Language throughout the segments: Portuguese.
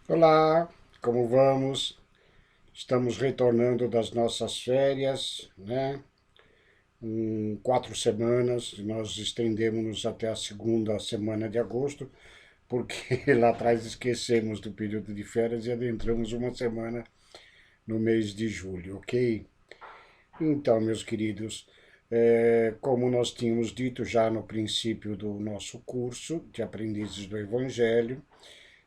Olá, como vamos? Estamos retornando das nossas férias, né? Em 4 semanas, nós estendemos até a segunda semana de agosto, porque lá atrás esquecemos do período de férias e adentramos uma semana no mês de julho, ok? Então, meus queridos, como nós tínhamos dito já no princípio do nosso curso de Aprendizes do Evangelho,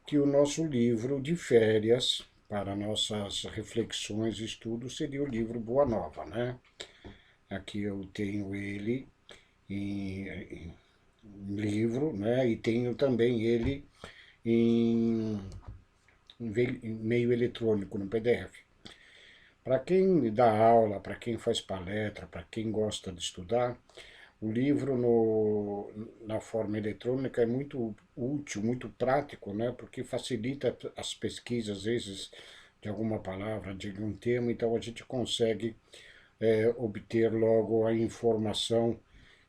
que o nosso livro de férias para nossas reflexões e estudos seria o livro Boa Nova, né? Aqui eu tenho ele em livro, né? E tenho também ele em, em meio eletrônico, no PDF. Para quem dá aula, para quem faz palestra, para quem gosta de estudar, o livro na forma eletrônica é muito útil, muito prático, né? Porque facilita as pesquisas, às vezes, de alguma palavra, de algum tema, então a gente consegue obter logo a informação,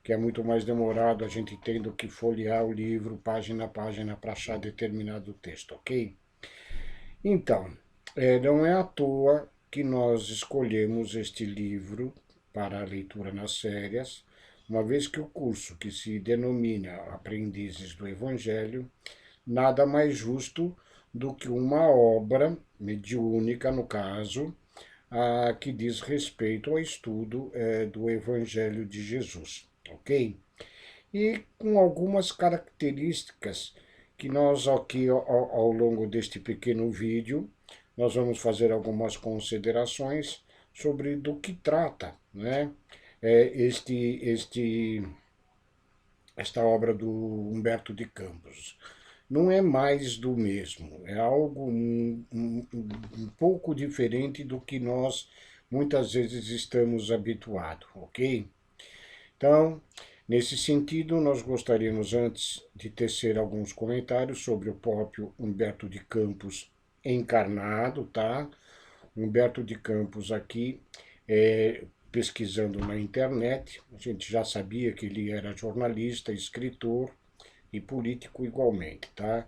que é muito mais demorado a gente tendo que folhear o livro página a página para achar determinado texto, ok? Então, não é à toa que nós escolhemos este livro para a leitura nas férias, uma vez que o curso, que se denomina Aprendizes do Evangelho, nada mais justo do que uma obra mediúnica, no caso, que diz respeito ao estudo do Evangelho de Jesus, ok? E com algumas características que nós aqui ao longo deste pequeno vídeo, nós vamos fazer algumas considerações sobre do que trata, né? Esta obra do Humberto de Campos. Não é mais do mesmo, é algo um pouco diferente do que nós muitas vezes estamos habituados, ok? Então, nesse sentido, nós gostaríamos, antes de tecer alguns comentários sobre o próprio Humberto de Campos encarnado, tá? Humberto de Campos aqui, pesquisando na internet, a gente já sabia que ele era jornalista, escritor e político igualmente, tá?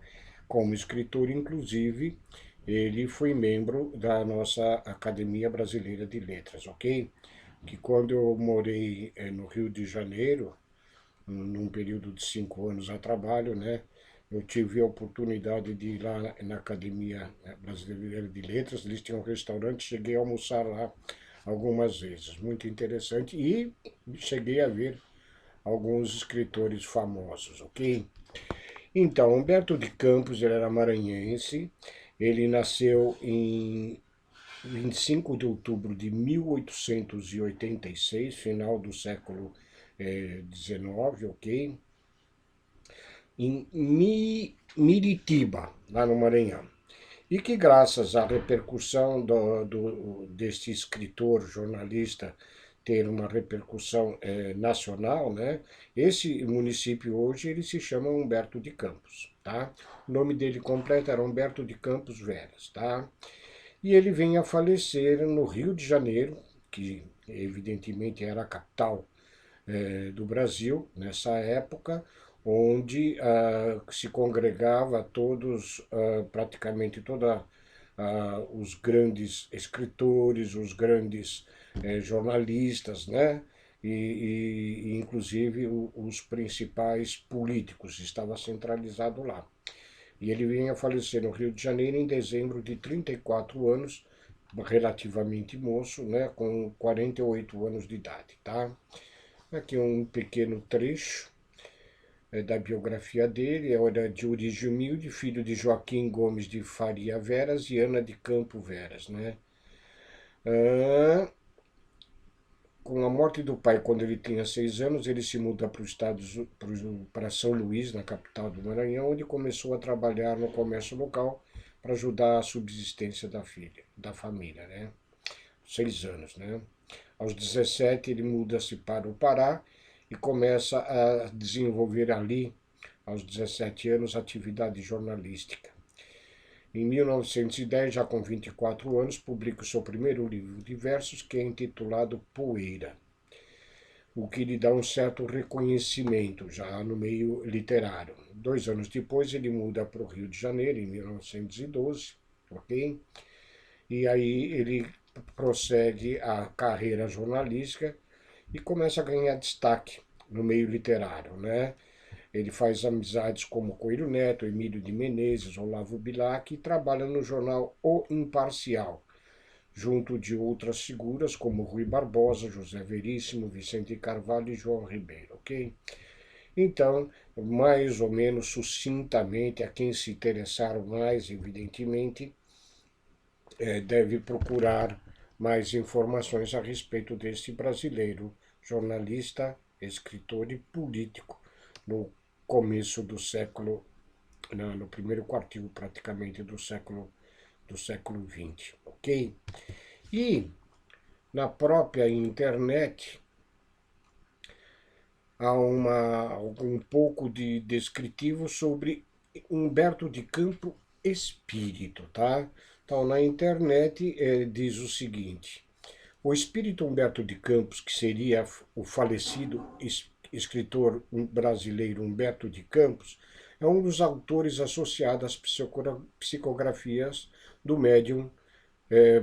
Como escritor, inclusive, ele foi membro da nossa Academia Brasileira de Letras, ok? Que quando eu morei no Rio de Janeiro, num período de 5 anos a trabalho, né? Eu tive a oportunidade de ir lá na Academia Brasileira de Letras, eles tinham um restaurante, cheguei a almoçar lá algumas vezes, muito interessante, e cheguei a ver alguns escritores famosos, ok? Então, Humberto de Campos, ele era maranhense, ele nasceu em 25 de outubro de 1886, final do século XIX, ok? Em Miritiba, lá no Maranhão. E que graças à repercussão deste escritor, jornalista, ter uma repercussão nacional, né? Esse município hoje ele se chama Humberto de Campos, tá? O nome dele completo era Humberto de Campos Veras, tá? E ele vem a falecer no Rio de Janeiro, que evidentemente era a capital do Brasil nessa época, onde se congregava todos, praticamente toda os grandes escritores, os grandes jornalistas, né? E inclusive os principais políticos, estava centralizado lá. E ele vinha a falecer no Rio de Janeiro em dezembro de 34 anos, relativamente moço, né, com 48 anos de idade, tá? Aqui um pequeno trecho da biografia dele, era de origem humilde, filho de Joaquim Gomes de Faria Veras e Ana de Campo Veras, né? Ah, com a morte do pai, quando ele tinha 6 anos, ele se muda para os Estados para São Luís, na capital do Maranhão, onde começou a trabalhar no comércio local para ajudar a subsistência da filha, da família, né? 6 anos, né? Aos 17 ele muda-se para o Pará e começa a desenvolver ali, aos 17 anos, atividade jornalística. Em 1910, já com 24 anos, publica o seu primeiro livro de versos, que é intitulado Poeira. o que lhe dá um certo reconhecimento já no meio literário. 2 anos depois ele muda para o Rio de Janeiro, em 1912, ok? E aí ele prossegue a carreira jornalística e começa a ganhar destaque no meio literário, né? Ele faz amizades como Coelho Neto, Emílio de Menezes, Olavo Bilac e trabalha no jornal O Imparcial, junto de outras figuras como Rui Barbosa, José Veríssimo, Vicente Carvalho e João Ribeiro, ok? Então, mais ou menos sucintamente, a quem se interessar mais, evidentemente, deve procurar mais informações a respeito deste brasileiro, jornalista, escritor e político, no começo do século, no primeiro quartil praticamente do século XX, ok? E na própria internet há um pouco de descritivo sobre Humberto de Campos Espírito, tá? Então, na internet diz o seguinte: o espírito Humberto de Campos, que seria o falecido escritor brasileiro Humberto de Campos, é um dos autores associados às psicografias do médium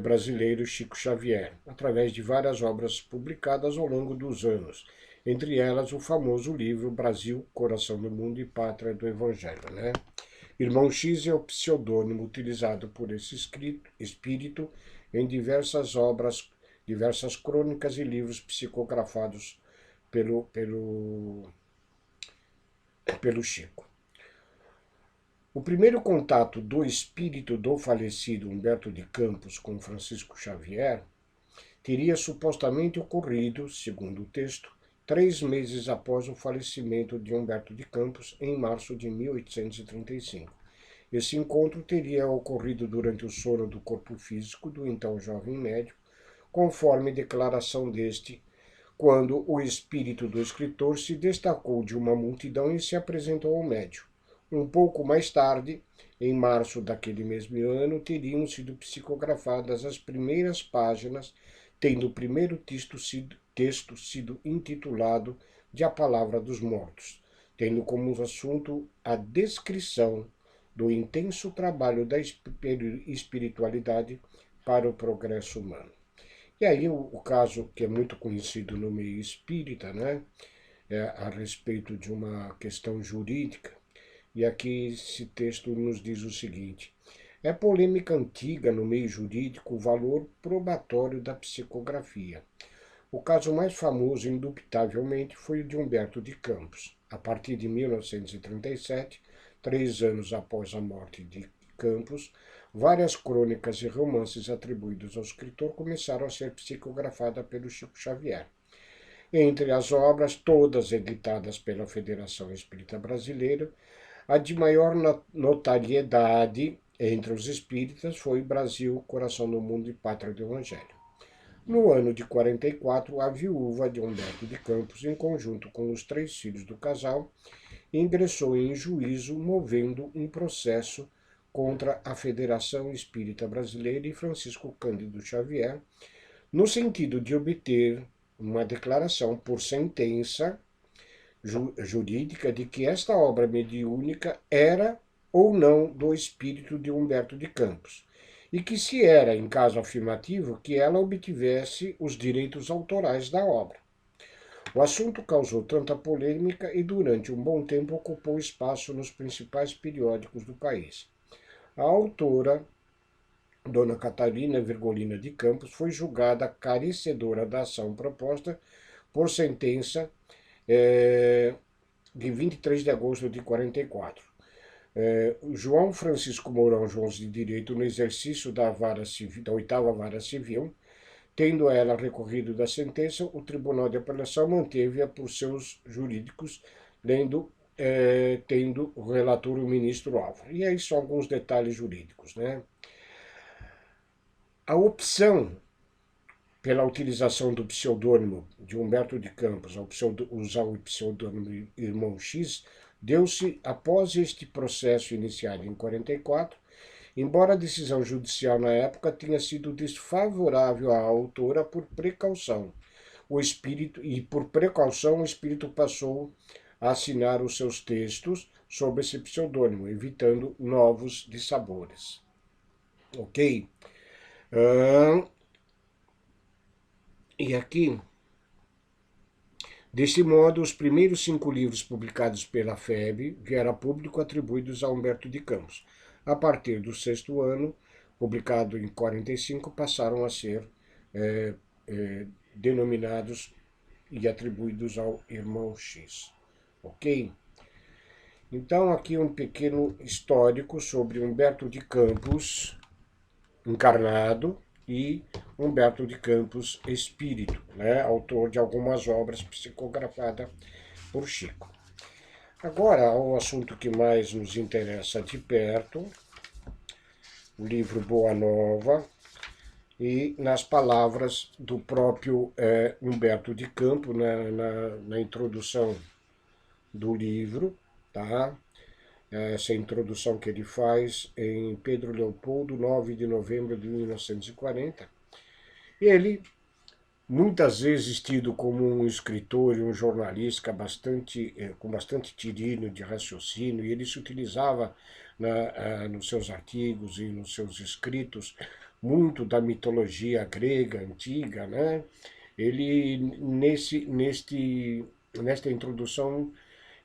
brasileiro Chico Xavier, através de várias obras publicadas ao longo dos anos, entre elas o famoso livro Brasil, Coração do Mundo e Pátria do Evangelho, né? Irmão X é o pseudônimo utilizado por esse espírito em diversas obras, diversas crônicas e livros psicografados pelo Chico. O primeiro contato do espírito do falecido Humberto de Campos com Francisco Xavier teria supostamente ocorrido, segundo o texto, 3 meses após o falecimento de Humberto de Campos, em março de 1835. Esse encontro teria ocorrido durante o sono do corpo físico do então jovem médico, conforme declaração deste, quando o espírito do escritor se destacou de uma multidão e se apresentou ao médium. Um pouco mais tarde, em março daquele mesmo ano, teriam sido psicografadas as primeiras páginas, tendo o primeiro texto sido intitulado de A Palavra dos Mortos, tendo como assunto a descrição do intenso trabalho da espiritualidade para o progresso humano. E aí o caso que é muito conhecido no meio espírita, né, a respeito de uma questão jurídica, e aqui esse texto nos diz o seguinte: é polêmica antiga no meio jurídico o valor probatório da psicografia. O caso mais famoso, indubitavelmente, foi o de Humberto de Campos. A partir de 1937, 3 anos após a morte de Campos, várias crônicas e romances atribuídos ao escritor começaram a ser psicografadas pelo Chico Xavier. Entre as obras, todas editadas pela Federação Espírita Brasileira, a de maior notariedade entre os espíritas foi Brasil, Coração do Mundo e Pátria do Evangelho. No ano de 44, a viúva de Humberto de Campos, em conjunto com os 3 filhos do casal, ingressou em juízo movendo um processo contra a Federação Espírita Brasileira e Francisco Cândido Xavier, no sentido de obter uma declaração por sentença jurídica de que esta obra mediúnica era ou não do espírito de Humberto de Campos, e que, se era, em caso afirmativo, que ela obtivesse os direitos autorais da obra. O assunto causou tanta polêmica e durante um bom tempo ocupou espaço nos principais periódicos do país. A autora, Dona Catarina Virgolina de Campos, foi julgada carecedora da ação proposta por sentença de 23 de agosto de 44. João Francisco Mourão Jones de Direito, no exercício da 8ª Vara Civil, tendo ela recorrido da sentença, o Tribunal de Apelação manteve-a por seus jurídicos, tendo o relator o ministro Álvaro. E aí são alguns detalhes jurídicos, né? A opção pela utilização do pseudônimo de Humberto de Campos, ao usar o pseudônimo Irmão X, deu-se após este processo iniciado em 44, embora a decisão judicial na época tenha sido desfavorável à autora por precaução, o espírito, e por precaução, o espírito passou a assinar os seus textos sob esse pseudônimo, evitando novos dissabores. Ok? E aqui, desse modo, os primeiros 5 livros publicados pela FEB vieram a público atribuídos a Humberto de Campos. A partir do 6º ano, publicado em 45, passaram a ser denominados e atribuídos ao irmão X. Ok? Então, aqui um pequeno histórico sobre Humberto de Campos encarnado e Humberto de Campos espírito, né? Autor de algumas obras psicografadas por Chico. Agora, o assunto que mais nos interessa de perto, o livro Boa Nova, e nas palavras do próprio Humberto de Campos, na introdução do livro, tá? Essa introdução que ele faz em Pedro Leopoldo, 9 de novembro de 1940. Ele, muitas vezes tido como um escritor e um jornalista com bastante tirino de raciocínio, e ele se utilizava nos seus artigos e nos seus escritos muito da mitologia grega antiga, né? Ele, nesta introdução,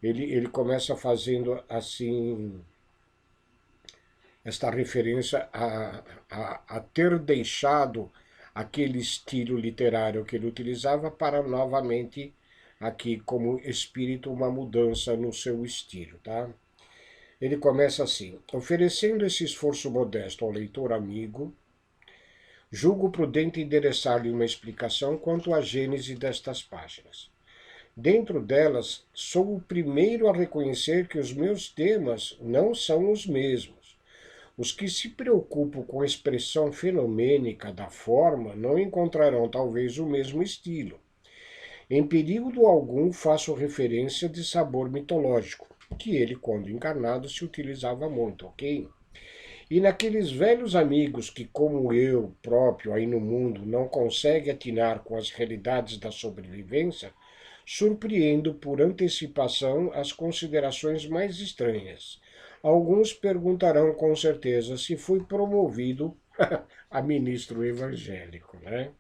ele começa fazendo assim esta referência a ter deixado aquele estilo literário que ele utilizava para novamente aqui como espírito uma mudança no seu estilo, tá? Ele começa assim: oferecendo esse esforço modesto ao leitor amigo, julgo prudente endereçar-lhe uma explicação quanto à gênese destas páginas. Dentro delas, sou o primeiro a reconhecer que os meus temas não são os mesmos. Os que se preocupam com a expressão fenomênica da forma não encontrarão talvez o mesmo estilo. Em período algum faço referência de sabor mitológico, que ele, quando encarnado, se utilizava muito, ok? E naqueles velhos amigos que, como eu próprio aí no mundo, não conseguem atinar com as realidades da sobrevivência, surpreendo por antecipação as considerações mais estranhas. Alguns perguntarão com certeza se fui promovido a ministro evangélico, né?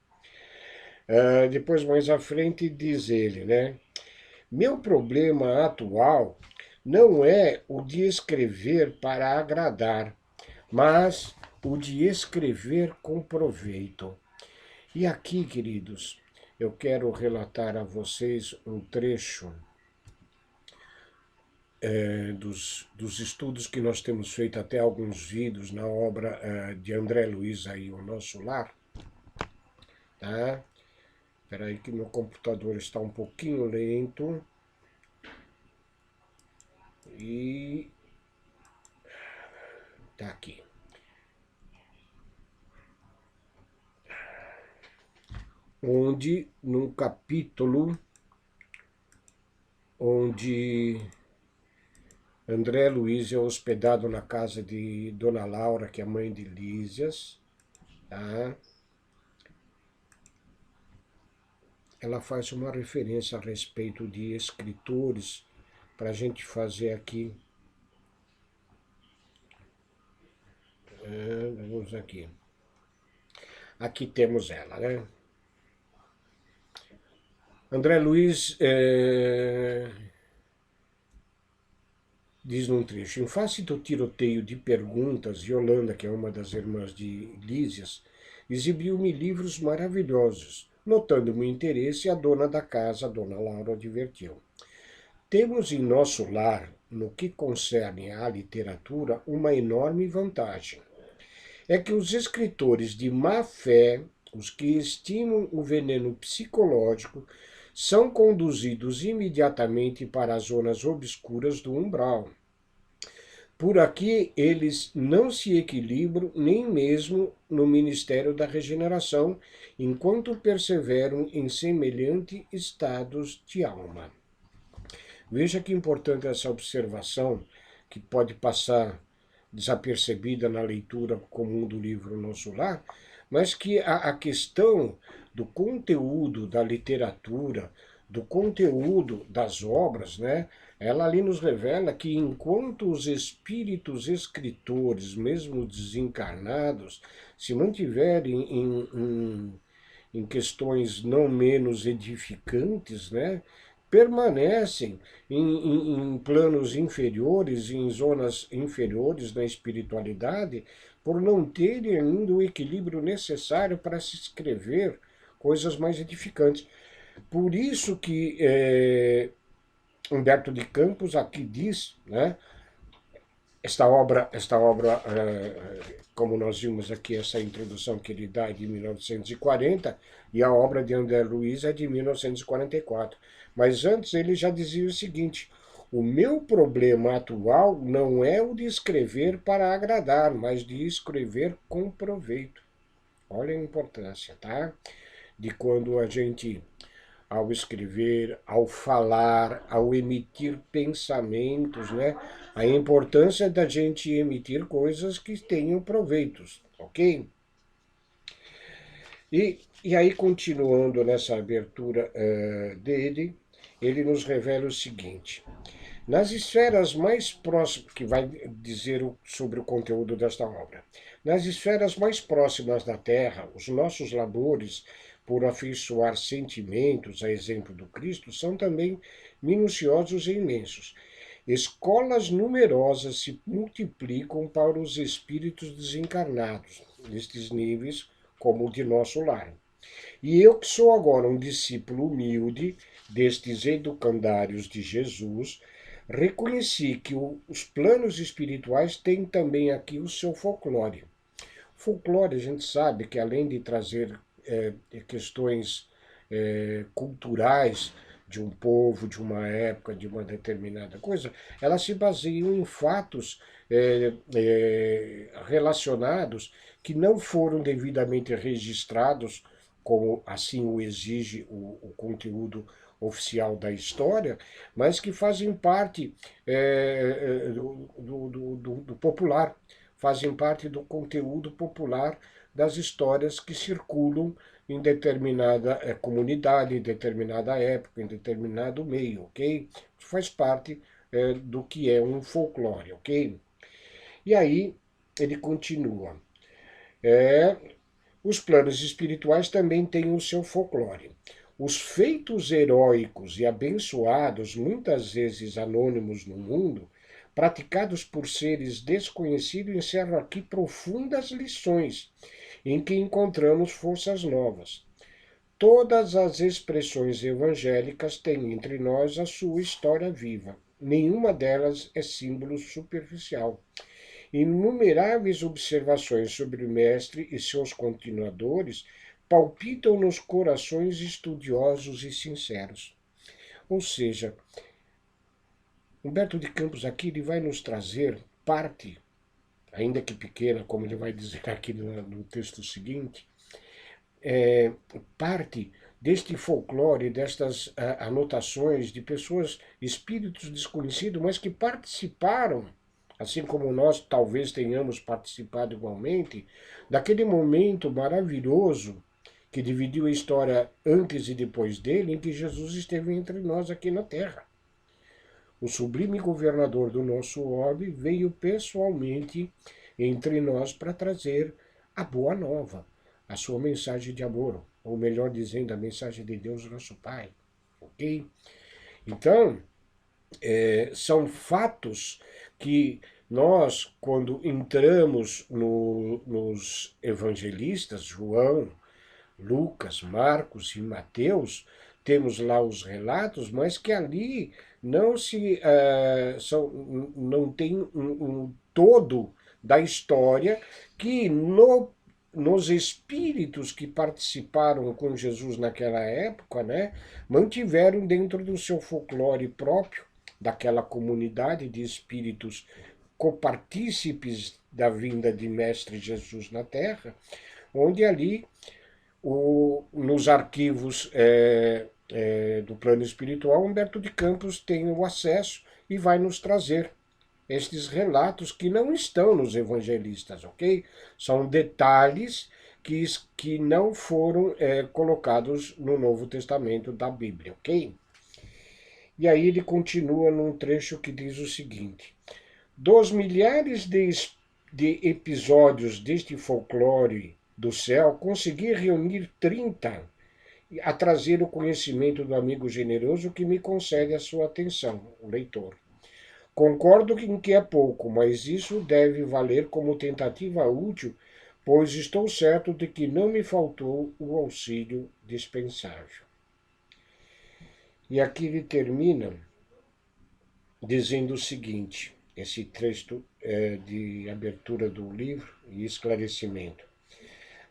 Depois, mais à frente, diz ele, né? Meu problema atual não é o de escrever para agradar, mas o de escrever com proveito. E aqui, queridos, eu quero relatar a vocês um trecho dos estudos que nós temos feito, até alguns vídeos na obra de André Luiz aí, O Nosso Lar. Tá? Espera aí que meu computador está um pouquinho lento. E tá aqui. Onde, num capítulo onde André Luiz é hospedado na casa de Dona Laura, que é mãe de Lísias, tá? Ela faz uma referência a respeito de escritores, para a gente fazer aqui. Vamos aqui. Aqui temos ela, né? André Luiz diz num trecho: em face do tiroteio de perguntas, Yolanda, que é uma das irmãs de Lísias, exibiu-me livros maravilhosos. Notando meu interesse, a dona da casa, a dona Laura, advertiu: temos em nosso lar, no que concerne à literatura, uma enorme vantagem. É que os escritores de má fé, os que estimam o veneno psicológico, são conduzidos imediatamente para as zonas obscuras do umbral. Por aqui eles não se equilibram nem mesmo no ministério da regeneração, enquanto perseveram em semelhante estados de alma. Veja que importante essa observação, que pode passar desapercebida na leitura comum do livro Nosso Lar, mas que a questão do conteúdo da literatura, do conteúdo das obras, né? Ela ali nos revela que enquanto os espíritos escritores, mesmo desencarnados, se mantiverem em questões não menos edificantes, né? Permanecem em planos inferiores, em zonas inferiores da espiritualidade, por não terem ainda o equilíbrio necessário para se escrever coisas mais edificantes. Por isso que Humberto de Campos aqui diz, né, como nós vimos aqui, essa introdução que ele dá é de 1940, e a obra de André Luiz é de 1944. Mas antes ele já dizia o seguinte: o meu problema atual não é o de escrever para agradar, mas de escrever com proveito. Olha a importância, tá? De quando a gente, ao escrever, ao falar, ao emitir pensamentos, né? A importância da gente emitir coisas que tenham proveitos, ok? E aí, continuando nessa abertura dele, ele nos revela o seguinte: nas esferas mais próximas, que vai dizer sobre o conteúdo desta obra, nas esferas mais próximas da Terra, os nossos labores por afeiçoar sentimentos, a exemplo do Cristo, são também minuciosos e imensos. Escolas numerosas se multiplicam para os espíritos desencarnados, nestes níveis, como o de nosso lar. E eu que sou agora um discípulo humilde destes educandários de Jesus, reconheci que os planos espirituais têm também aqui o seu folclore. Folclore, a gente sabe que além de trazer questões culturais de um povo, de uma época, de uma determinada coisa, elas se baseiam em fatos relacionados que não foram devidamente registrados, como assim o exige o conteúdo oficial da história, mas que fazem parte do popular, fazem parte do conteúdo popular das histórias que circulam em determinada comunidade, em determinada época, em determinado meio, ok? Faz parte do que é um folclore, ok? E aí ele continua. Os planos espirituais também têm o seu folclore. Os feitos heróicos e abençoados, muitas vezes anônimos no mundo, praticados por seres desconhecidos, encerram aqui profundas lições, em que encontramos forças novas. Todas as expressões evangélicas têm entre nós a sua história viva. Nenhuma delas é símbolo superficial. Inumeráveis observações sobre o Mestre e seus continuadores palpitam nos corações estudiosos e sinceros. Ou seja, Humberto de Campos aqui ele vai nos trazer parte, ainda que pequena, como ele vai dizer aqui no texto seguinte, parte deste folclore, destas anotações de pessoas, espíritos desconhecidos, mas que participaram, assim como nós talvez tenhamos participado igualmente, daquele momento maravilhoso que dividiu a história antes e depois dele, em que Jesus esteve entre nós aqui na Terra. O sublime governador do nosso orbe veio pessoalmente entre nós para trazer a boa nova, a sua mensagem de amor, ou melhor dizendo, a mensagem de Deus, nosso Pai. Ok? Então, são fatos que nós, quando entramos nos evangelistas, João, Lucas, Marcos e Mateus, temos lá os relatos, mas que ali não não tem um todo da história que nos espíritos que participaram com Jesus naquela época, né, mantiveram dentro do seu folclore próprio, daquela comunidade de espíritos copartícipes da vinda de Mestre Jesus na Terra, onde ali nos arquivos do plano espiritual, Humberto de Campos tem o acesso e vai nos trazer estes relatos que não estão nos evangelistas, ok? São detalhes que não foram colocados no Novo Testamento da Bíblia, ok? E aí ele continua num trecho que diz o seguinte: dos milhares de episódios deste folclore do céu, consegui reunir 30 a trazer o conhecimento do amigo generoso que me concede a sua atenção, o leitor. Concordo em que é pouco, mas isso deve valer como tentativa útil, pois estou certo de que não me faltou o auxílio dispensável. E aqui ele termina dizendo o seguinte, esse texto de abertura do livro e esclarecimento.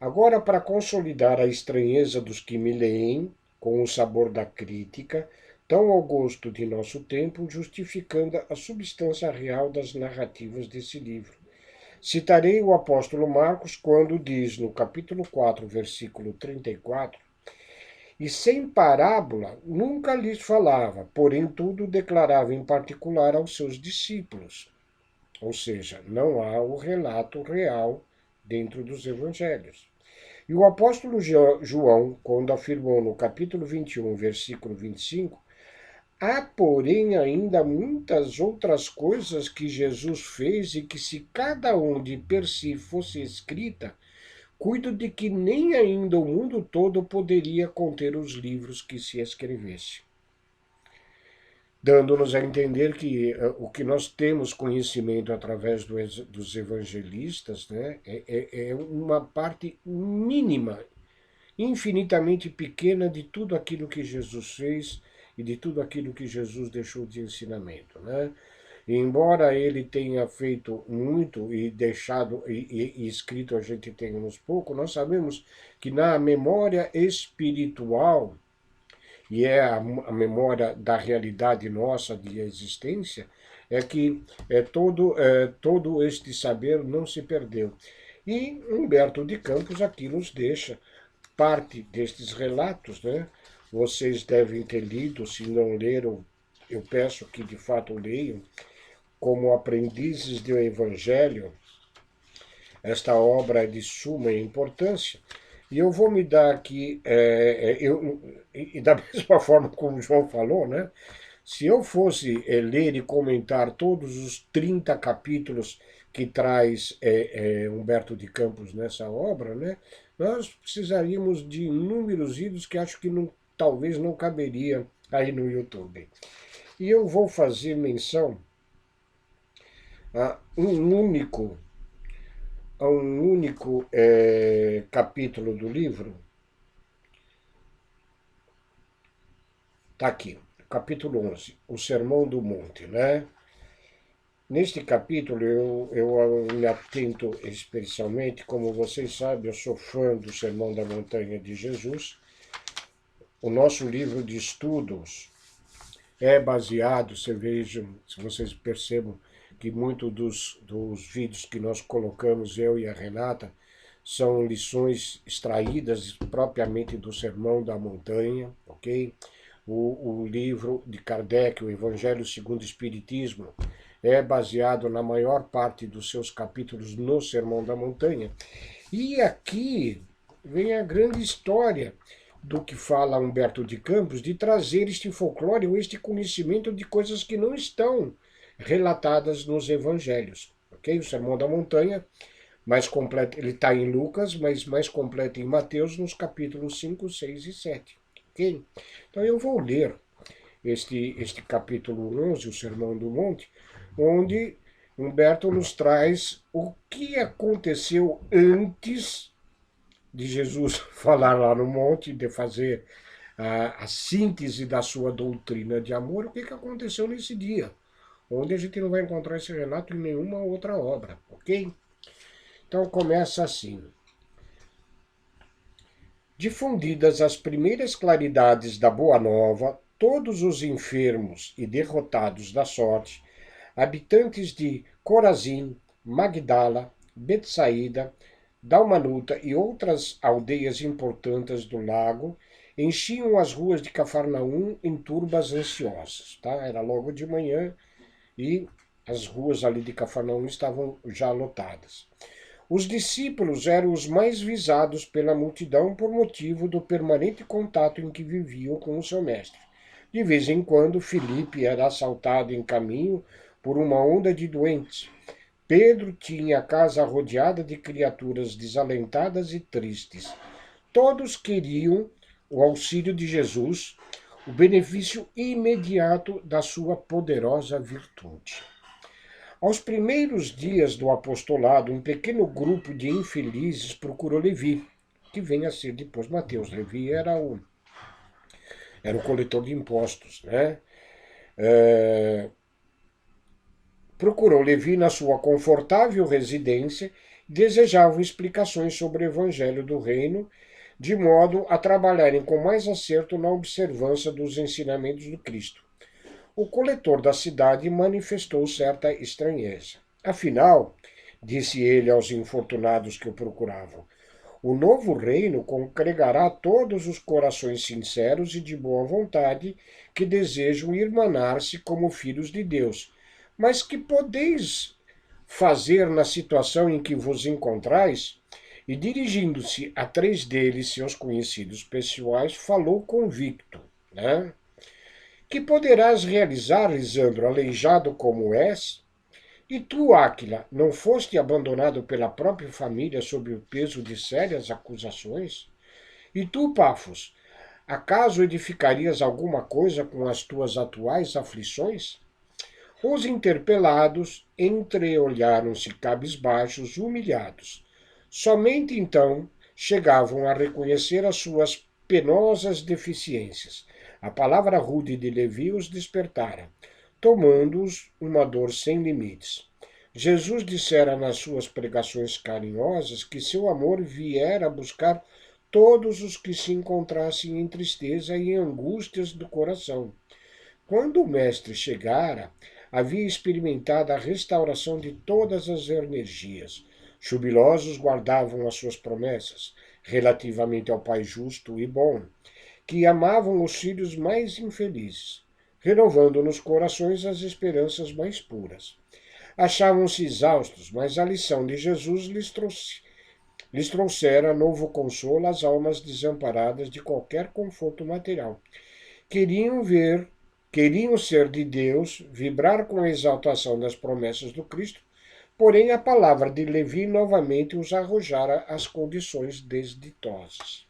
Agora, para consolidar a estranheza dos que me leem, com o sabor da crítica, tão ao gosto de nosso tempo, justificando a substância real das narrativas desse livro. Citarei o apóstolo Marcos quando diz no capítulo 4, versículo 34, e sem parábola nunca lhes falava, porém tudo declarava em particular aos seus discípulos. Ou seja, não há o relato real dentro dos evangelhos. E o apóstolo João, quando afirmou no capítulo 21, versículo 25, há, porém, ainda muitas outras coisas que Jesus fez e que, se cada um de per si fosse escrita, cuido de que nem ainda o mundo todo poderia conter os livros que se escrevesse. Dando-nos a entender que o que nós temos conhecimento através dos evangelistas, né, é uma parte mínima, infinitamente pequena de tudo aquilo que Jesus fez e de tudo aquilo que Jesus deixou de ensinamento, né? E embora ele tenha feito muito e deixado e escrito a gente tenhamos pouco, nós sabemos que na memória espiritual, e é a memória da realidade nossa de existência, é que todo este saber não se perdeu. E Humberto de Campos aqui nos deixa parte destes relatos, né? Vocês devem ter lido, se não leram, eu peço que de fato leiam, como aprendizes do Evangelho, esta obra é de suma importância. E eu vou me dar aqui, e da mesma forma como o João falou, né? Se eu fosse ler e comentar todos os 30 capítulos que traz Humberto de Campos nessa obra, né, nós precisaríamos de inúmeros vídeos que acho que talvez não caberia aí no YouTube. E eu vou fazer menção a um único capítulo do livro. Está aqui, capítulo 11, o Sermão do Monte, né? Neste capítulo eu me atento especialmente, como vocês sabem, eu sou fã do Sermão da Montanha de Jesus. O nosso livro de estudos é baseado, se vocês percebam que muitos dos vídeos que nós colocamos, eu e a Renata, são lições extraídas propriamente do Sermão da Montanha, ok? O livro de Kardec, o Evangelho segundo o Espiritismo, é baseado na maior parte dos seus capítulos no Sermão da Montanha. E aqui vem a grande história do que fala Humberto de Campos, de trazer este folclore ou este conhecimento de coisas que não estão relatadas nos evangelhos. Ok? O Sermão da Montanha, mais completo, ele está em Lucas, mas mais completo em Mateus, nos capítulos 5, 6 e 7. Ok? Então eu vou ler este capítulo 11, o Sermão do Monte, onde Humberto nos traz o que aconteceu antes de Jesus falar lá no monte, de fazer a síntese da sua doutrina de amor, o que aconteceu nesse dia, onde a gente não vai encontrar esse relato em nenhuma outra obra, ok? Então começa assim. Difundidas as primeiras claridades da Boa Nova, todos os enfermos e derrotados da sorte, habitantes de Corazim, Magdala, Betsaída, Dalmanuta e outras aldeias importantes do lago, enchiam as ruas de Cafarnaum em turbas ansiosas. Tá? Era logo de manhã e as ruas ali de Cafarnaum estavam já lotadas. Os discípulos eram os mais visados pela multidão por motivo do permanente contato em que viviam com o seu mestre. De vez em quando, Filipe era assaltado em caminho por uma onda de doentes. Pedro tinha a casa rodeada de criaturas desalentadas e tristes. Todos queriam o auxílio de Jesus, o benefício imediato da sua poderosa virtude. Aos primeiros dias do apostolado, um pequeno grupo de infelizes procurou Levi, que vem a ser depois Mateus. Levi era o coletor de impostos, né? Procurou Levi na sua confortável residência e desejavam explicações sobre o evangelho do reino, de modo a trabalharem com mais acerto na observância dos ensinamentos do Cristo. O coletor da cidade manifestou certa estranheza. Afinal, disse ele aos infortunados que o procuravam, o novo reino congregará todos os corações sinceros e de boa vontade que desejam irmanar-se como filhos de Deus. Mas que podeis fazer na situação em que vos encontrais? E dirigindo-se a 3 deles, seus conhecidos pessoais, falou convicto, né? Que poderás realizar, Lisandro, aleijado como és? E tu, Áquila, não foste abandonado pela própria família sob o peso de sérias acusações? E tu, Pafos, acaso edificarias alguma coisa com as tuas atuais aflições? Os interpelados entreolharam-se cabisbaixos, humilhados. Somente então chegavam a reconhecer as suas penosas deficiências. A palavra rude de Levi os despertara, tomando-os uma dor sem limites. Jesus dissera nas suas pregações carinhosas que seu amor viera buscar todos os que se encontrassem em tristeza e em angústias do coração. Quando o Mestre chegara, havia experimentado a restauração de todas as energias. Jubilosos guardavam as suas promessas relativamente ao Pai justo e bom, que amavam os filhos mais infelizes, renovando nos corações as esperanças mais puras. Achavam-se exaustos, mas a lição de Jesus lhes trouxera novo consolo às almas desamparadas de qualquer conforto material. Queriam ver, queriam ser de Deus, vibrar com a exaltação das promessas do Cristo, porém a palavra de Levi novamente os arrojara às condições desditosas.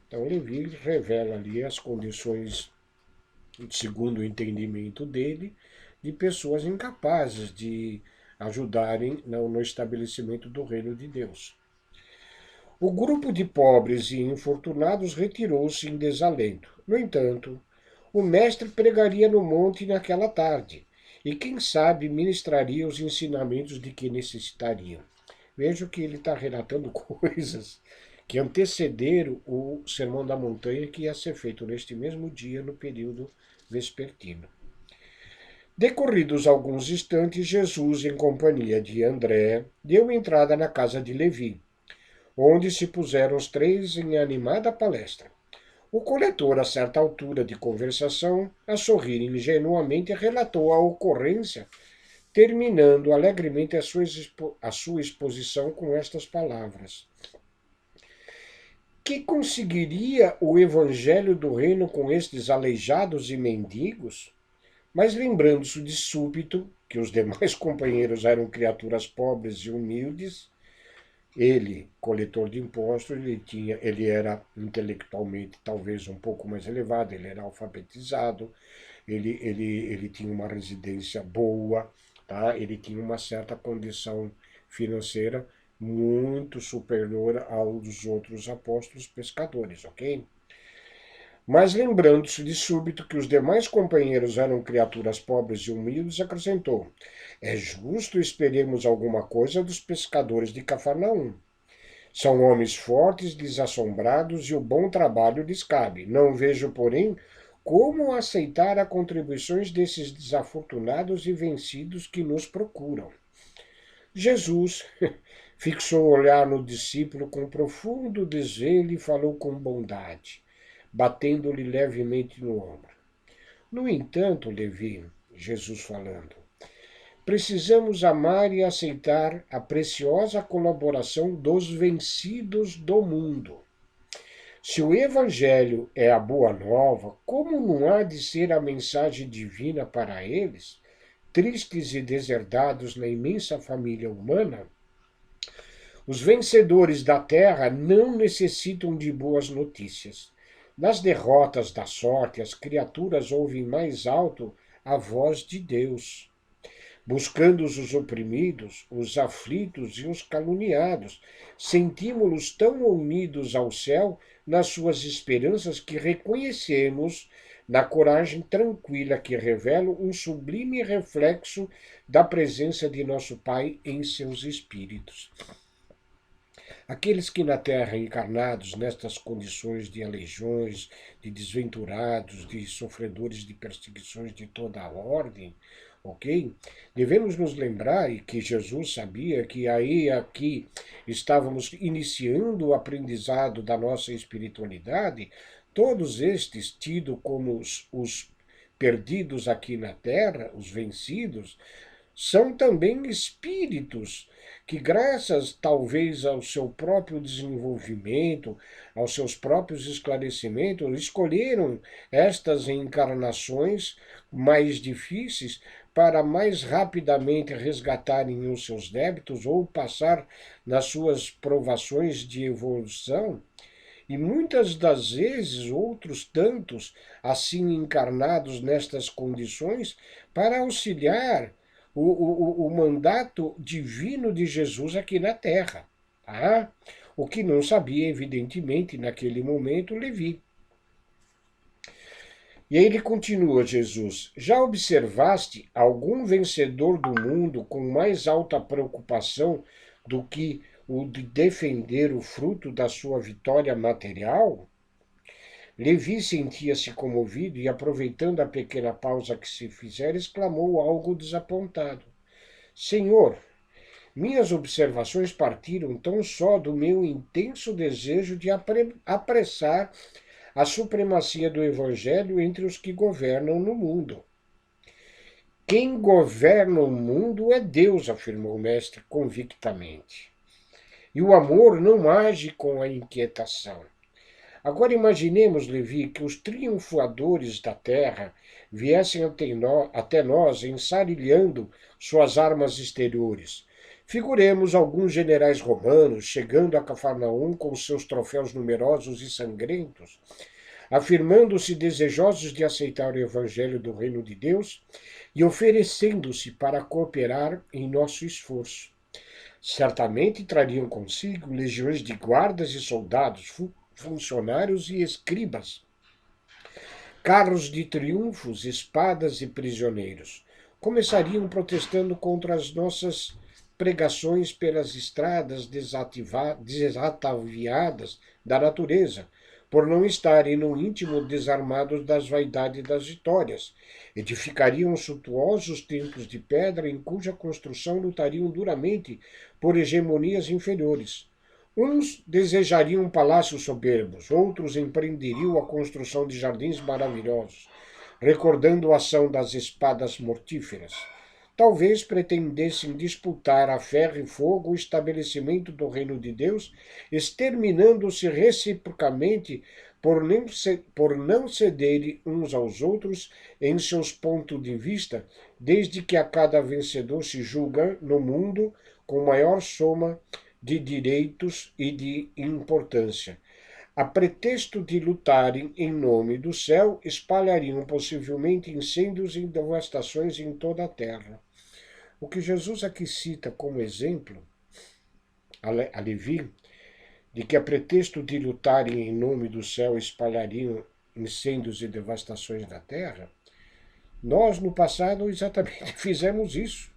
Então Levi revela ali as condições, segundo o entendimento dele, de pessoas incapazes de ajudarem no estabelecimento do reino de Deus. O grupo de pobres e infortunados retirou-se em desalento. No entanto, o mestre pregaria no monte naquela tarde, e quem sabe ministraria os ensinamentos de que necessitariam. Vejo que ele está relatando coisas que antecederam o Sermão da Montanha, que ia ser feito neste mesmo dia, no período vespertino. Decorridos alguns instantes, Jesus, em companhia de André, deu entrada na casa de Levi, onde se puseram os 3 em animada palestra. O coletor, a certa altura de conversação, a sorrir ingenuamente, relatou a ocorrência, terminando alegremente a sua exposição com estas palavras. Que conseguiria o evangelho do reino com estes aleijados e mendigos? Mas lembrando-se de súbito que os demais companheiros eram criaturas pobres e humildes, ele, coletor de impostos, ele era intelectualmente talvez um pouco mais elevado, ele era alfabetizado, ele tinha uma residência boa, tá? Ele tinha uma certa condição financeira muito superior aos outros apóstolos pescadores, ok? Mas lembrando-se de súbito que os demais companheiros eram criaturas pobres e humildes, acrescentou: é justo esperemos alguma coisa dos pescadores de Cafarnaum. São homens fortes, desassombrados e o bom trabalho lhes cabe. Não vejo, porém, como aceitar as contribuições desses desafortunados e vencidos que nos procuram. Jesus fixou o olhar no discípulo com profundo desvelo e falou com bondade, batendo-lhe levemente no ombro. No entanto, Levi, Jesus falando, precisamos amar e aceitar a preciosa colaboração dos vencidos do mundo. Se o Evangelho é a boa nova, como não há de ser a mensagem divina para eles, tristes e deserdados na imensa família humana? Os vencedores da terra não necessitam de boas notícias. Nas derrotas da sorte, as criaturas ouvem mais alto a voz de Deus, buscando os oprimidos, os aflitos e os caluniados. Sentimos-los tão unidos ao céu nas suas esperanças que reconhecemos na coragem tranquila que revela um sublime reflexo da presença de nosso Pai em seus espíritos. Aqueles que na terra encarnados nestas condições de aleijões, de desventurados, de sofredores de perseguições de toda a ordem, ok? Devemos nos lembrar que Jesus sabia que aí aqui estávamos iniciando o aprendizado da nossa espiritualidade, todos estes tidos como os perdidos aqui na terra, os vencidos, são também espíritos que, graças talvez ao seu próprio desenvolvimento, aos seus próprios esclarecimentos, escolheram estas encarnações mais difíceis para mais rapidamente resgatarem os seus débitos ou passar nas suas provações de evolução. E muitas das vezes outros tantos, assim encarnados nestas condições, para auxiliar o mandato divino de Jesus aqui na terra. Tá? O que não sabia, evidentemente, naquele momento, Levi. E aí ele continua, Jesus: já observaste algum vencedor do mundo com mais alta preocupação do que o de defender o fruto da sua vitória material? Levi sentia-se comovido e, aproveitando a pequena pausa que se fizera, exclamou algo desapontado: Senhor, minhas observações partiram tão só do meu intenso desejo de apressar a supremacia do Evangelho entre os que governam no mundo. Quem governa o mundo é Deus, afirmou o mestre convictamente. E o amor não age com a inquietação. Agora imaginemos, Levi, que os triunfadores da terra viessem até nós ensarilhando suas armas exteriores. Figuremos alguns generais romanos chegando a Cafarnaum com seus troféus numerosos e sangrentos, afirmando-se desejosos de aceitar o evangelho do reino de Deus e oferecendo-se para cooperar em nosso esforço. Certamente trariam consigo legiões de guardas e soldados, funcionários e escribas, carros de triunfos, espadas e prisioneiros. Começariam protestando contra as nossas pregações pelas estradas desataviadas da natureza, por não estarem no íntimo desarmados das vaidades das vitórias. Edificariam suntuosos templos de pedra em cuja construção lutariam duramente por hegemonias inferiores. Uns desejariam palácios soberbos, outros empreenderiam a construção de jardins maravilhosos, recordando a ação das espadas mortíferas. Talvez pretendessem disputar a ferro e fogo o estabelecimento do reino de Deus, exterminando-se reciprocamente por não cederem uns aos outros em seus pontos de vista, desde que a cada vencedor se julga no mundo com maior soma de direitos e de importância. A pretexto de lutarem em nome do céu, espalhariam possivelmente incêndios e devastações em toda a terra. O que Jesus aqui cita como exemplo, a Levi, de que a pretexto de lutarem em nome do céu espalhariam incêndios e devastações da terra, nós no passado exatamente fizemos isso.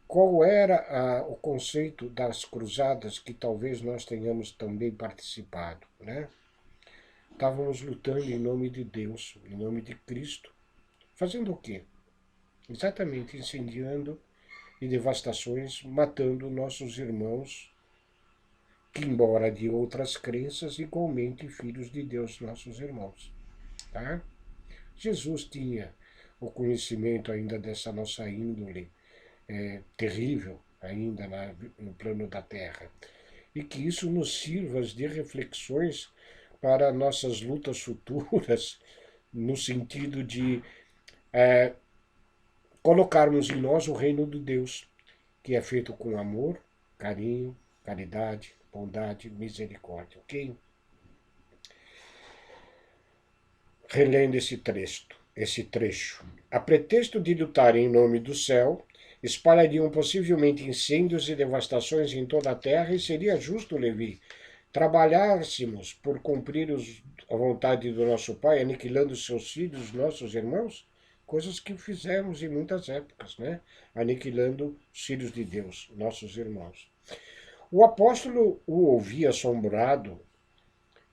Qual era o conceito das cruzadas que talvez nós tenhamos também participado, né? Estávamos lutando em nome de Deus, em nome de Cristo, fazendo o quê? Exatamente incendiando e devastações, matando nossos irmãos, que embora de outras crenças, igualmente filhos de Deus, nossos irmãos. Tá? Jesus tinha o conhecimento ainda dessa nossa índole terrível ainda no plano da Terra. E que isso nos sirva de reflexões para nossas lutas futuras, no sentido de colocarmos em nós o reino de Deus, que é feito com amor, carinho, caridade, bondade, misericórdia, ok? Relendo esse trecho. A pretexto de lutar em nome do céu, espalhariam possivelmente incêndios e devastações em toda a terra, e seria justo, Levi, trabalhássemos por cumprir a vontade do nosso Pai, aniquilando seus filhos, nossos irmãos? Coisas que fizemos em muitas épocas, né? Aniquilando os filhos de Deus, nossos irmãos. O apóstolo o ouvia assombrado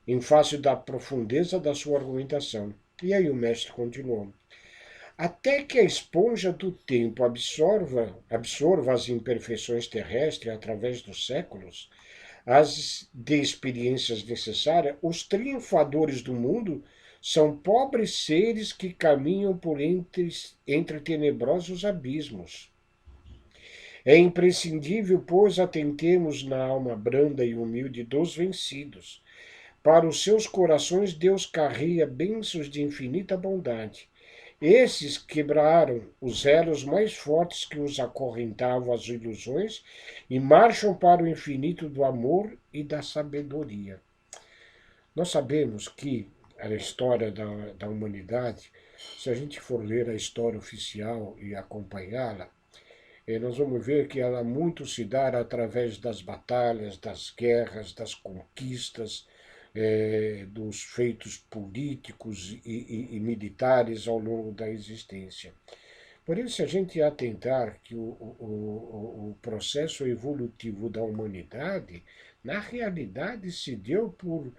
em face da profundeza da sua argumentação. E aí o mestre continuou. Até que a esponja do tempo absorva as imperfeições terrestres através dos séculos, as de experiências necessárias, os triunfadores do mundo são pobres seres que caminham por entre tenebrosos abismos. É imprescindível, pois, atentemos na alma branda e humilde dos vencidos. Para os seus corações, Deus carrega bênçãos de infinita bondade. Esses quebraram os elos mais fortes que os acorrentavam às ilusões e marcham para o infinito do amor e da sabedoria. Nós sabemos que a história da humanidade, se a gente for ler a história oficial e acompanhá-la, nós vamos ver que ela muito se dá através das batalhas, das guerras, das conquistas, dos feitos políticos e militares ao longo da existência. Porém, se a gente atentar que o processo evolutivo da humanidade, na realidade, se deu por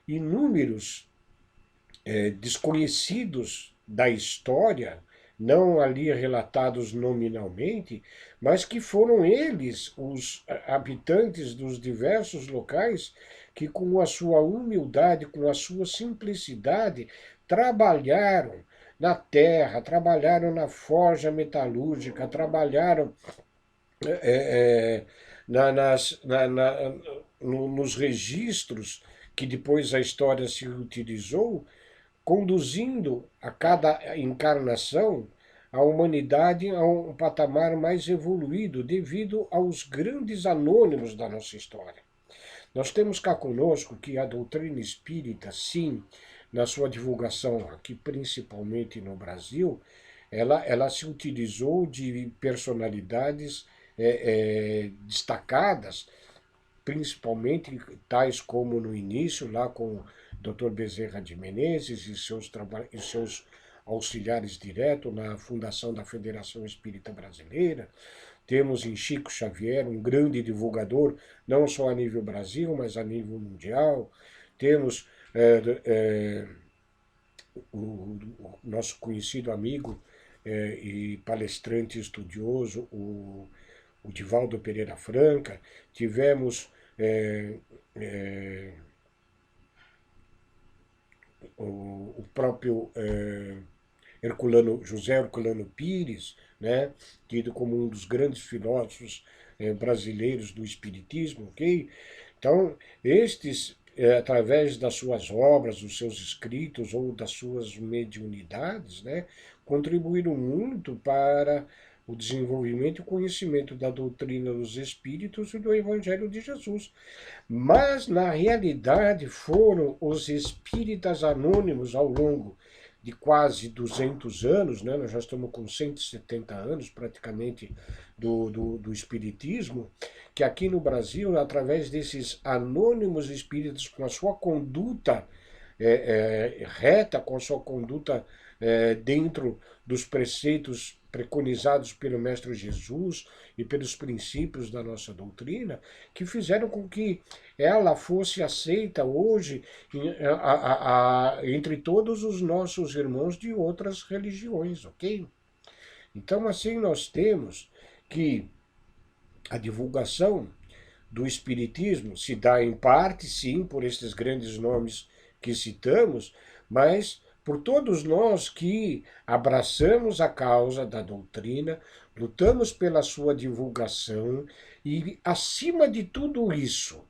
inúmeros desconhecidos da história, não ali relatados nominalmente, mas que foram eles, os habitantes dos diversos locais, que com a sua humildade, com a sua simplicidade, trabalharam na terra, trabalharam na forja metalúrgica, trabalharam nos registros que depois a história se utilizou, conduzindo a cada encarnação a humanidade a um patamar mais evoluído devido aos grandes anônimos da nossa história. Nós temos cá conosco que a doutrina espírita, sim, na sua divulgação aqui, principalmente no Brasil, ela se utilizou de personalidades destacadas, principalmente tais como no início, lá com o Dr. Bezerra de Menezes e seus auxiliares diretos na fundação da Federação Espírita Brasileira. Temos em Chico Xavier, um grande divulgador, não só a nível Brasil, mas a nível mundial. Temos o nosso conhecido amigo e palestrante estudioso, o Divaldo Pereira Franca. Tivemos o próprio José Herculano Pires, né, tido como um dos grandes filósofos brasileiros do espiritismo, ok? Então, estes, através das suas obras, dos seus escritos ou das suas mediunidades, né, contribuíram muito para o desenvolvimento e o conhecimento da doutrina dos espíritos e do Evangelho de Jesus. Mas, na realidade, foram os espíritas anônimos ao longo de quase 200 anos, né? Nós já estamos com 170 anos praticamente do espiritismo, que aqui no Brasil, através desses anônimos espíritas, com a sua conduta reta, com a sua conduta dentro dos preceitos preconizados pelo Mestre Jesus e pelos princípios da nossa doutrina, que fizeram com que ela fosse aceita hoje entre todos os nossos irmãos de outras religiões, ok? Então, assim, nós temos que a divulgação do Espiritismo se dá em parte, sim, por esses grandes nomes que citamos, mas por todos nós que abraçamos a causa da doutrina, lutamos pela sua divulgação e, acima de tudo isso,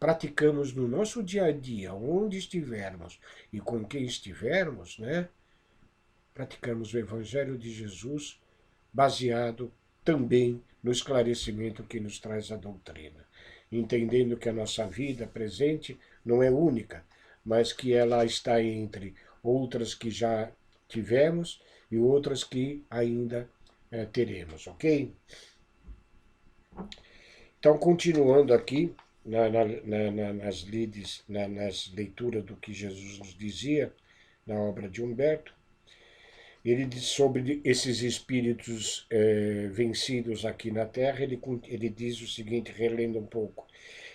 praticamos no nosso dia a dia, onde estivermos e com quem estivermos, né? Praticamos o Evangelho de Jesus baseado também no esclarecimento que nos traz a doutrina, entendendo que a nossa vida presente não é única, mas que ela está entre outras que já tivemos e outras que ainda teremos, ok? Então, continuando aqui nas leituras do que Jesus nos dizia na obra de Humberto, ele diz sobre esses espíritos vencidos aqui na Terra, ele diz o seguinte, relendo um pouco.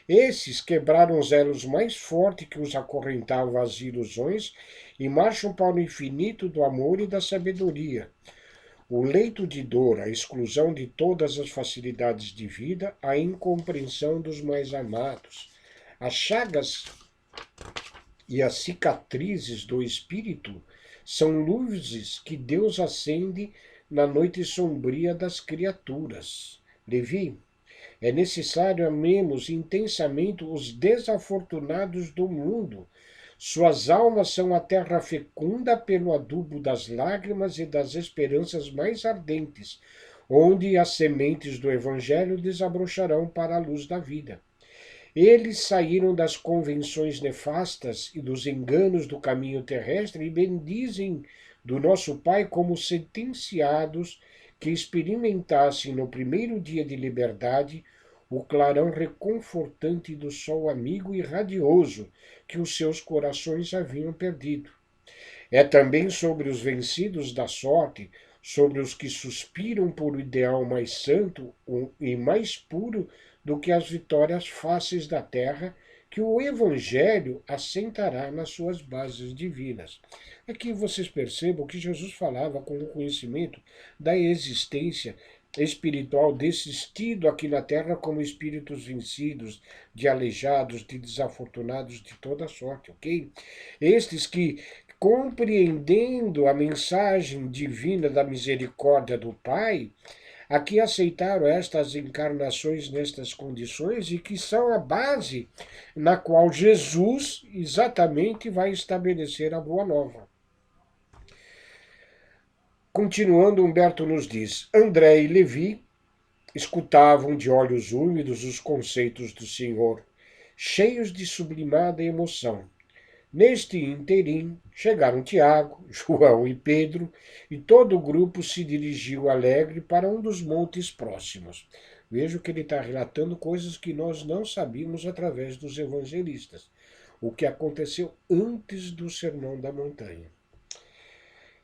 Esses quebraram os elos mais fortes que os acorrentavam às ilusões e marcham para o infinito do amor e da sabedoria. O leito de dor, a exclusão de todas as facilidades de vida, a incompreensão dos mais amados. As chagas e as cicatrizes do espírito são luzes que Deus acende na noite sombria das criaturas. Levi, é necessário amemos intensamente os desafortunados do mundo. Suas almas são a terra fecunda pelo adubo das lágrimas e das esperanças mais ardentes, onde as sementes do Evangelho desabrocharão para a luz da vida. Eles saíram das convenções nefastas e dos enganos do caminho terrestre e bendizem do nosso Pai como sentenciados que experimentassem no primeiro dia de liberdade o clarão reconfortante do sol amigo e radioso que os seus corações haviam perdido. É também sobre os vencidos da sorte, sobre os que suspiram por o ideal mais santo e mais puro do que as vitórias fáceis da terra, que o Evangelho assentará nas suas bases divinas. Aqui vocês percebam que Jesus falava com o conhecimento da existência espiritual desses tidos aqui na terra como espíritos vencidos, de aleijados, de desafortunados de toda sorte, ok? Estes que, compreendendo a mensagem divina da misericórdia do Pai, aqui aceitaram estas encarnações nestas condições e que são a base na qual Jesus exatamente vai estabelecer a Boa Nova. Continuando, Humberto nos diz, André e Levi escutavam de olhos úmidos os conceitos do Senhor, cheios de sublimada emoção. Neste interim, chegaram Tiago, João e Pedro, e todo o grupo se dirigiu alegre para um dos montes próximos. Vejo que ele está relatando coisas que nós não sabíamos através dos evangelistas, o que aconteceu antes do Sermão da Montanha.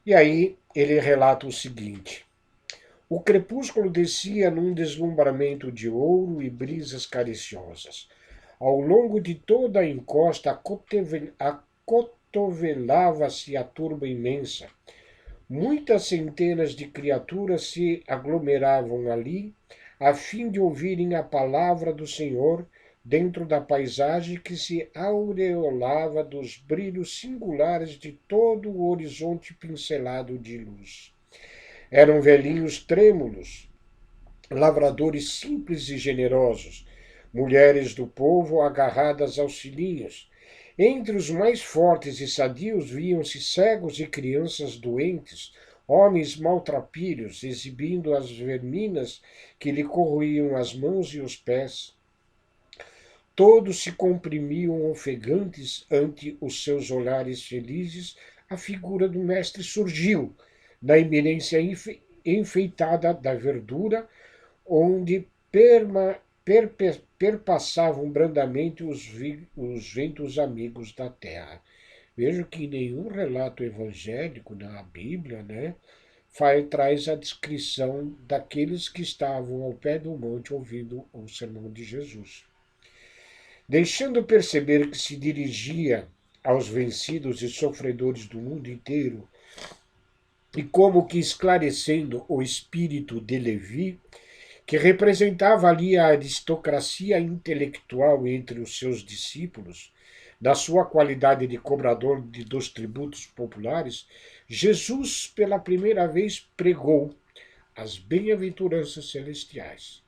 E aí ele relata o seguinte: o crepúsculo descia num deslumbramento de ouro e brisas cariciosas. Ao longo de toda a encosta acotovelava-se a turba imensa. Muitas centenas de criaturas se aglomeravam ali, a fim de ouvirem a palavra do Senhor dentro da paisagem que se aureolava dos brilhos singulares de todo o horizonte pincelado de luz. Eram velhinhos trêmulos, lavradores simples e generosos, mulheres do povo agarradas aos filhinhos. Entre os mais fortes e sadios viam-se cegos e crianças doentes, homens maltrapilhos, exibindo as verminas que lhe corroíam as mãos e os pés. Todos se comprimiam ofegantes ante os seus olhares felizes. A figura do mestre surgiu, na eminência enfeitada da verdura, onde perpassavam brandamente os ventos amigos da terra. Vejo que nenhum relato evangélico na Bíblia, né, traz a descrição daqueles que estavam ao pé do monte ouvindo o sermão de Jesus. Deixando perceber que se dirigia aos vencidos e sofredores do mundo inteiro, e como que esclarecendo o espírito de Levi, que representava ali a aristocracia intelectual entre os seus discípulos, na sua qualidade de cobrador dos tributos populares, Jesus, pela primeira vez, pregou as bem-aventuranças celestiais.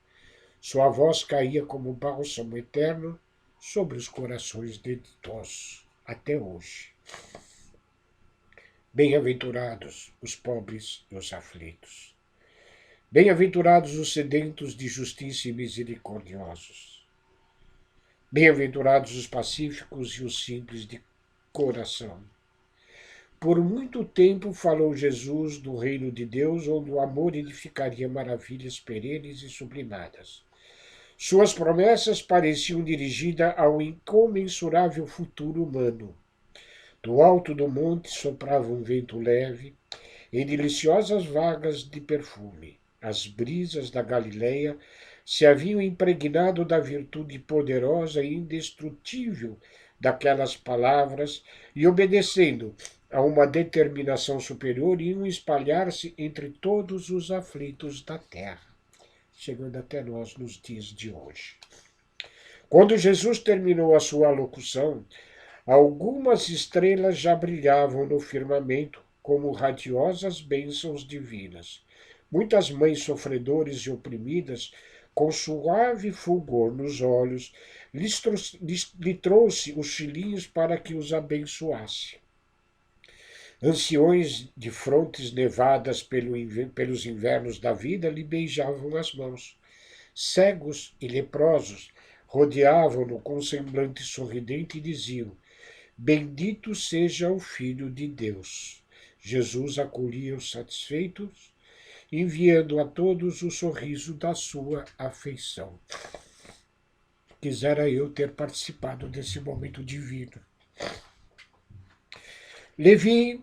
Sua voz caía como bálsamo eterno sobre os corações ditosos, até hoje. Bem-aventurados os pobres e os aflitos. Bem-aventurados os sedentos de justiça e misericordiosos. Bem-aventurados os pacíficos e os simples de coração. Por muito tempo falou Jesus do reino de Deus, onde o amor edificaria maravilhas perenes e sublimadas. Suas promessas pareciam dirigidas ao incomensurável futuro humano. Do alto do monte soprava um vento leve, em deliciosas vagas de perfume. As brisas da Galileia se haviam impregnado da virtude poderosa e indestrutível daquelas palavras e, obedecendo a uma determinação superior, iam espalhar-se entre todos os aflitos da terra, chegando até nós nos dias de hoje. Quando Jesus terminou a sua alocução, algumas estrelas já brilhavam no firmamento como radiosas bênçãos divinas. Muitas mães sofredoras e oprimidas, com suave fulgor nos olhos, lhe trouxe os filhinhos para que os abençoasse. Anciões de frontes nevadas pelos invernos da vida lhe beijavam as mãos. Cegos e leprosos rodeavam-no com semblante sorridente e diziam: Bendito seja o Filho de Deus. Jesus acolhia os satisfeitos, enviando a todos o sorriso da sua afeição. Quisera eu ter participado desse momento divino. Levi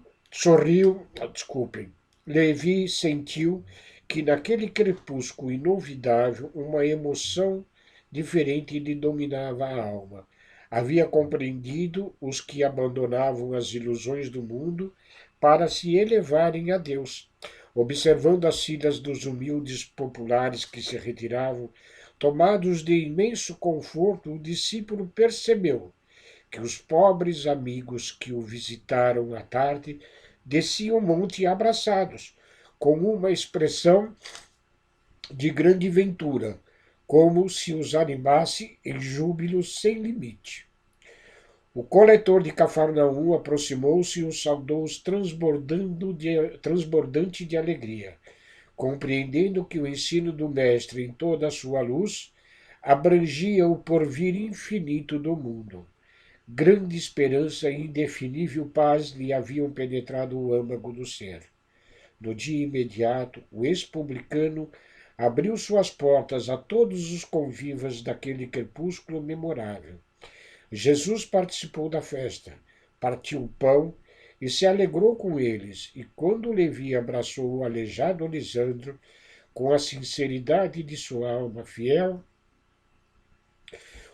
sentiu que naquele crepúsculo inovidável uma emoção diferente lhe dominava a alma. Havia compreendido os que abandonavam as ilusões do mundo para se elevarem a Deus. Observando as filas dos humildes populares que se retiravam, tomados de imenso conforto, o discípulo percebeu que os pobres amigos que o visitaram à tarde desciam o monte abraçados, com uma expressão de grande ventura, como se os animasse em júbilo sem limite. O coletor de Cafarnaum aproximou-se e o saudou transbordante de alegria, compreendendo que o ensino do Mestre em toda a sua luz abrangia o porvir infinito do mundo. Grande esperança e indefinível paz lhe haviam penetrado o âmago do ser. No dia imediato, o ex-publicano abriu suas portas a todos os convivas daquele crepúsculo memorável. Jesus participou da festa, partiu o pão e se alegrou com eles, e quando Levi abraçou o aleijado Lisandro, com a sinceridade de sua alma fiel,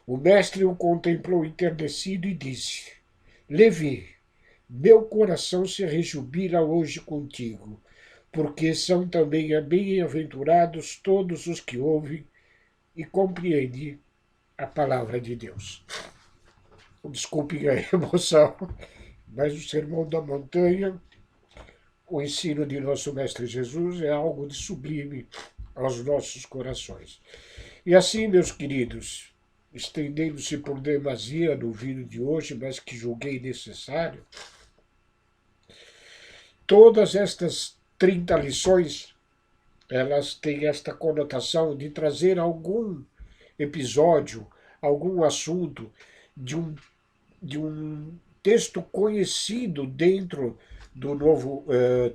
o mestre o contemplou enternecido e disse: Levi, meu coração se rejubila hoje contigo, porque são também bem-aventurados todos os que ouvem e compreendem a palavra de Deus. Desculpem a emoção, mas o Sermão da Montanha, o ensino de nosso Mestre Jesus, é algo de sublime aos nossos corações. E assim, meus queridos, estendendo-se por demasia no vídeo de hoje, mas que julguei necessário, todas estas 30 lições, elas têm esta conotação de trazer algum episódio, algum assunto de um texto conhecido dentro do Novo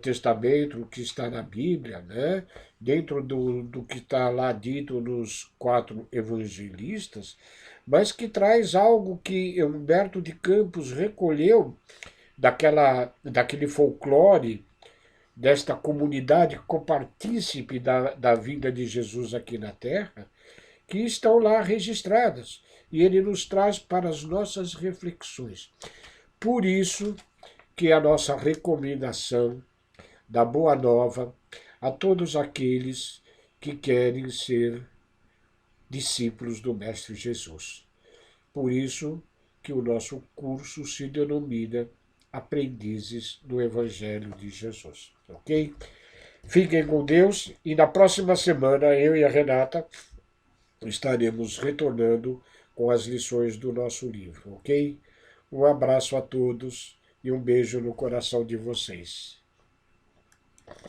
Testamento, que está na Bíblia, né? Dentro do que está lá dito nos 4 evangelistas, mas que traz algo que Humberto de Campos recolheu daquele folclore, desta comunidade copartícipe da vinda de Jesus aqui na Terra, que estão lá registradas. E ele nos traz para as nossas reflexões. Por isso que a nossa recomendação da Boa Nova a todos aqueles que querem ser discípulos do Mestre Jesus. Por isso que o nosso curso se denomina Aprendizes do Evangelho de Jesus, ok? Fiquem com Deus e na próxima semana eu e a Renata estaremos retornando com as lições do nosso livro, ok? Um abraço a todos e um beijo no coração de vocês.